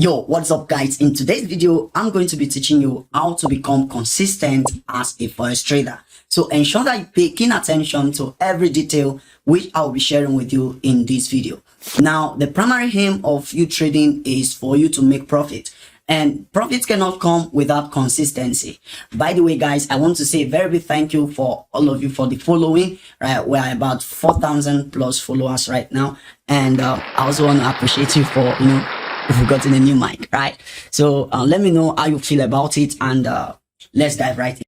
Yo, what's up guys? In today's video, I'm going to be teaching you how to become consistent as a forex trader. So ensure that you pay keen attention to every detail which I'll be sharing with you in this video. Now, the primary aim of you trading is for you to make profit. And profits cannot come without consistency. By the way, guys, I want to say a very big thank you for all of you for the following. Right, we're about 4,000 plus followers right now, and I also want to appreciate you for if you've gotten a new mic, right? So let me know how you feel about it, and let's dive right in.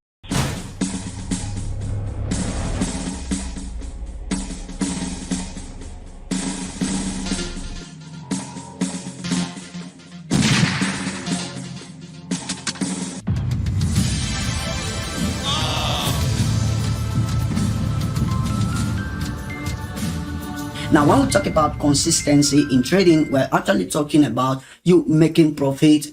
Now, when we talk about consistency in trading, we're actually talking about you making profit,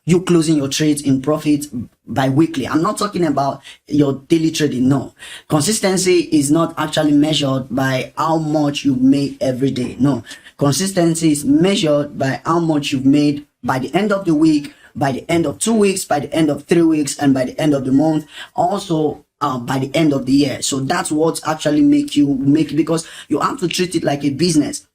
you closing your trades in profit by weekly. I'm not talking about your daily trading. No, consistency is not actually measured by how much you made every day. No, consistency is measured by how much you've made by the end of the week, by the end of 2 weeks, by the end of 3 weeks, and by the end of the month. Also, by the end of the year. So that's what actually make you make, because you have to treat it like a business.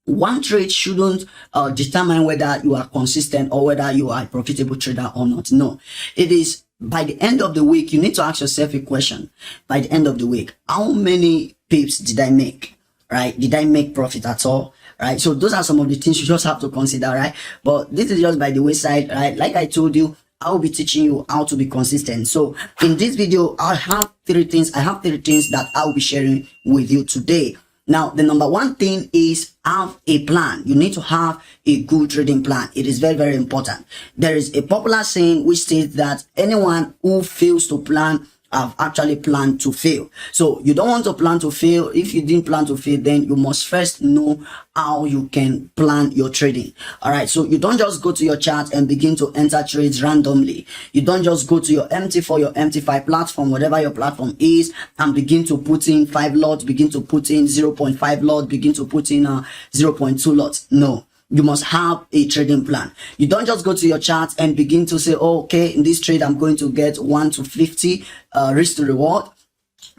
One trade shouldn't determine whether you are consistent or whether you are a profitable trader or not. No, it is by the end of the week. You need to ask yourself a question. By the end of the week, how many pips did I make? Right? Did I make profit at all? Right? So those are some of the things you just have to consider, right? But this is just by the wayside, right? Like I told you, I will be teaching you how to be consistent. So in this video, I have three things that I'll be sharing with you today. Now, the number one thing is have a plan. You need to have a good trading plan. It is very, very important. There is a popular saying which states that anyone who fails to plan have actually planned to fail. So you don't want to plan to fail. If you didn't plan to fail, then you must first know how you can plan your trading. All right. So you don't just go to your chart and begin to enter trades randomly. You don't just go to your MT4, your MT5 platform, whatever your platform is, and begin to put in 5 lots, begin to put in 0.5 lots, begin to put in 0.2 lots. No. You must have a trading plan. You don't just go to your chart and begin to say, oh, okay, in this trade, I'm going to get 1 to 50 risk to reward,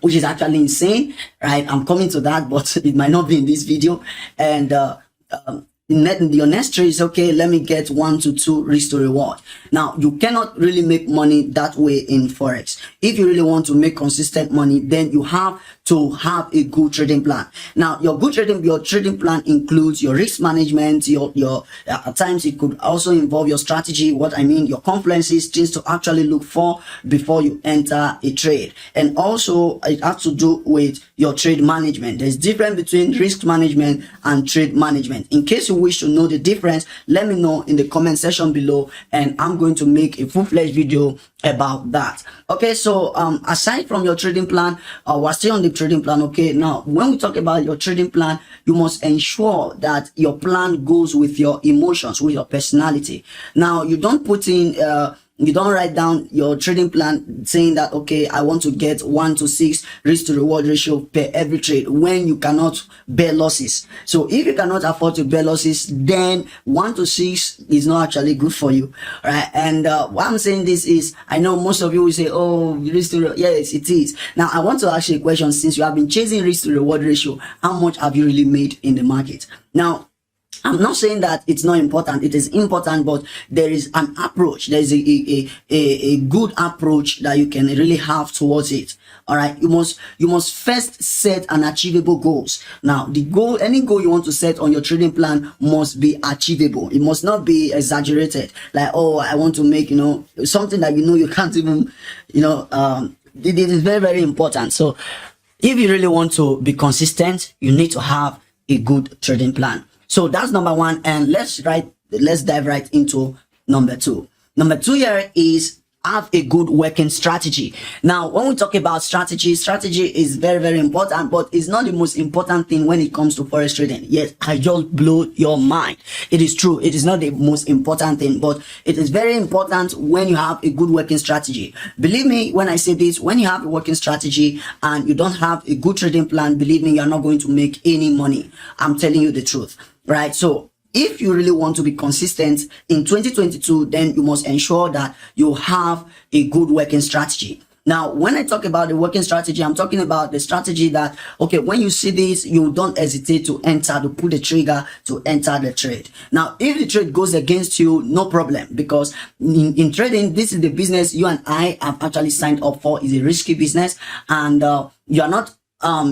which is actually insane, right? I'm coming to that, but it might not be in this video. And your next trade is, okay, let me get 1 to 2 risk to reward. Now, you cannot really make money that way in Forex. If you really want to make consistent money, then you have to have a good trading plan. Now, your trading plan includes your risk management, at times it could also involve your strategy. What I mean, your confluences, things to actually look for before you enter a trade. And also it has to do with your trade management. There's difference between risk management and trade management. In case you wish to know the difference, let me know in the comment section below, and I'm going to make a full-fledged video about that. Okay, so aside from your trading plan, we're still on the trading plan. Okay, now when we talk about your trading plan, you must ensure that your plan goes with your emotions, with your personality. Now, you don't put in you don't write down your trading plan saying that, okay, I want to get 1 to 6 risk to reward ratio per every trade, when you cannot bear losses. So if you cannot afford to bear losses, then 1 to 6 is not actually good for you, right? And why I'm saying this is, I know most of you will say, oh, risk to yes, it is. Now, I want to ask you a question. Since you have been chasing risk to reward ratio, how much have you really made in the market? Now, I'm not saying that it's not important. It is important, but there is an approach. There is a good approach that you can really have towards it. All right. You must first set an achievable goals. Now, the goal, any goal you want to set on your trading plan must be achievable. It must not be exaggerated. Like, oh, I want to make, something that you can't even, it is very, very important. So if you really want to be consistent, you need to have a good trading plan. So that's number one, and let's dive right into number two. Number two here is have a good working strategy. Now, when we talk about strategy is very, very important, but it's not the most important thing when it comes to forex trading. Yes, I just blew your mind. It is true. It is not the most important thing, but it is very important when you have a good working strategy. Believe me when I say this, when you have a working strategy and you don't have a good trading plan, believe me, you're not going to make any money. I'm telling you the truth, right? So if you really want to be consistent in 2022, then you must ensure that you have a good working strategy. Now, when I talk about the working strategy, I'm talking about the strategy that, okay, when you see this, you don't hesitate to pull the trigger to enter the trade. Now, if the trade goes against you, no problem, because in trading, this is the business you and I have actually signed up for. It's a risky business, and you are not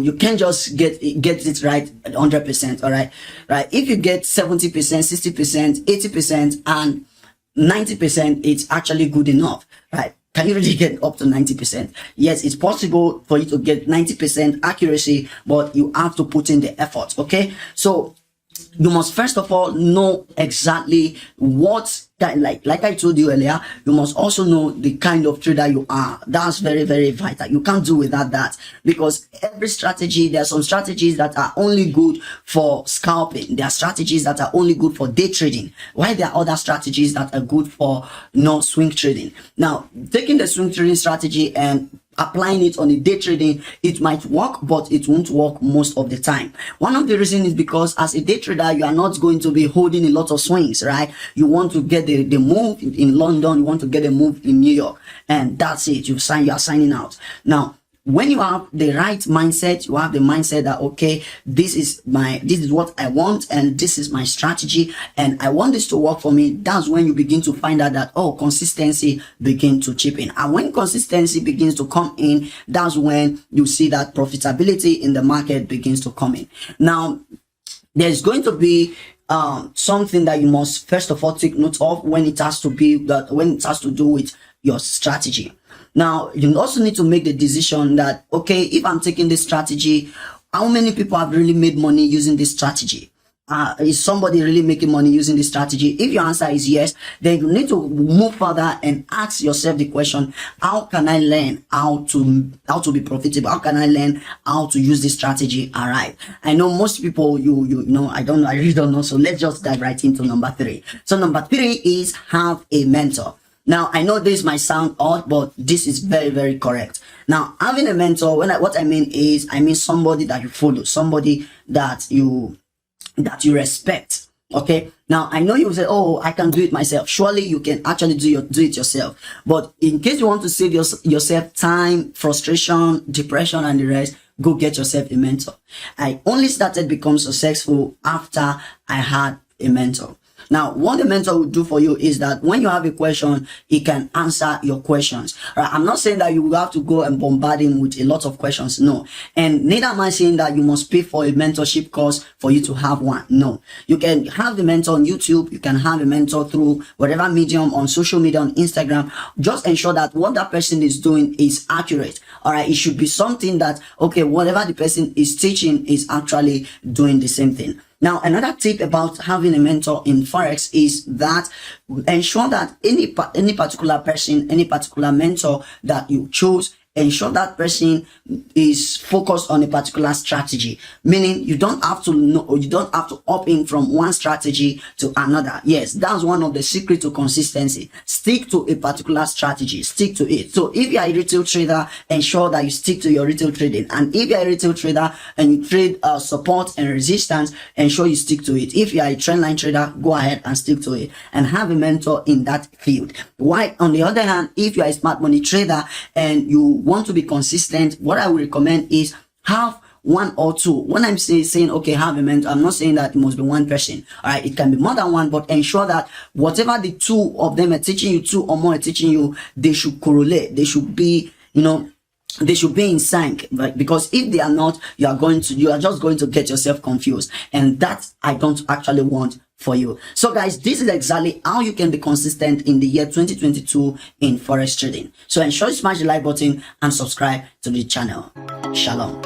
you can't just get it right 100%. All right. If you get 70%, 60%, 80%, and 90%, it's actually good enough, right? Can you really get up to 90%? Yes, it's possible for you to get 90% accuracy, but you have to put in the effort. Okay, so you must first of all know exactly what kind, like I told you earlier, you must also know the kind of trader you are. That's very, very vital. You can't do without that, because every strategy, there are some strategies that are only good for scalping. There are strategies that are only good for day trading, while there are other strategies that are good for swing trading. Now, taking the swing trading strategy and applying it on a day trading, it might work, but it won't work most of the time. One of the reasons is because as a day trader, you are not going to be holding a lot of swings, right? You want to get the move in London, you want to get a move in New York, and that's it. You are signing out. Now, when you have the right mindset, you have the mindset that, okay, this is what I want, and this is my strategy, and I want this to work for me. That's when you begin to find out that, oh, consistency begins to chip in. And when consistency begins to come in, that's when you see that profitability in the market begins to come in. Now, there's going to be something that you must first of all take note of when it has to do with your strategy. Now, you also need to make the decision that, okay, if I'm taking this strategy, how many people have really made money using this strategy? Is somebody really making money using this strategy? If your answer is yes, then you need to move further and ask yourself the question, how can I learn how to be profitable? How can I learn how to use this strategy? All right. I know most people, you know, I really don't know. So let's just dive right into number 3. So number 3 is have a mentor. Now, I know this might sound odd, but this is very, very correct. Now, having a mentor, what I mean is, somebody that you follow, somebody that you respect. Okay. Now, I know you will say, oh, I can do it myself. Surely you can actually do it yourself. But in case you want to save yourself time, frustration, depression, and the rest, go get yourself a mentor. I only started becoming successful after I had a mentor. Now, what the mentor will do for you is that when you have a question, he can answer your questions. Right? I'm not saying that you will have to go and bombard him with a lot of questions. No. And neither am I saying that you must pay for a mentorship course for you to have one. No. You can have the mentor on YouTube. You can have a mentor through whatever medium, on social media, on Instagram. Just ensure that what that person is doing is accurate. All right. It should be something that, okay, whatever the person is teaching is actually doing the same thing. Now, another tip about having a mentor in Forex is that ensure that any particular person, any particular mentor that you choose, ensure that person is focused on a particular strategy, meaning you don't have to know, or you don't have to hop in from one strategy to another. Yes, that's one of the secrets to consistency. Stick to a particular strategy, stick to it. So if you are a retail trader, ensure that you stick to your retail trading. And if you are a retail trader and you trade support and resistance, ensure you stick to it. If you are a trendline trader, go ahead and stick to it and have a mentor in that field. While on the other hand, if you are a smart money trader and you want to be consistent, what I would recommend is have one or two. When I'm saying okay, have a mentor, I'm not saying that it must be one person. All right, it can be more than one, but ensure that whatever the two of them are teaching you, two or more are teaching you, they should correlate. They should be, they should be in sync, right? Because if they are not, you are just going to get yourself confused, and that I don't actually want for you. So guys, this is exactly how you can be consistent in the year 2022 in Forex trading. So ensure you smash the like button and subscribe to the channel. Shalom.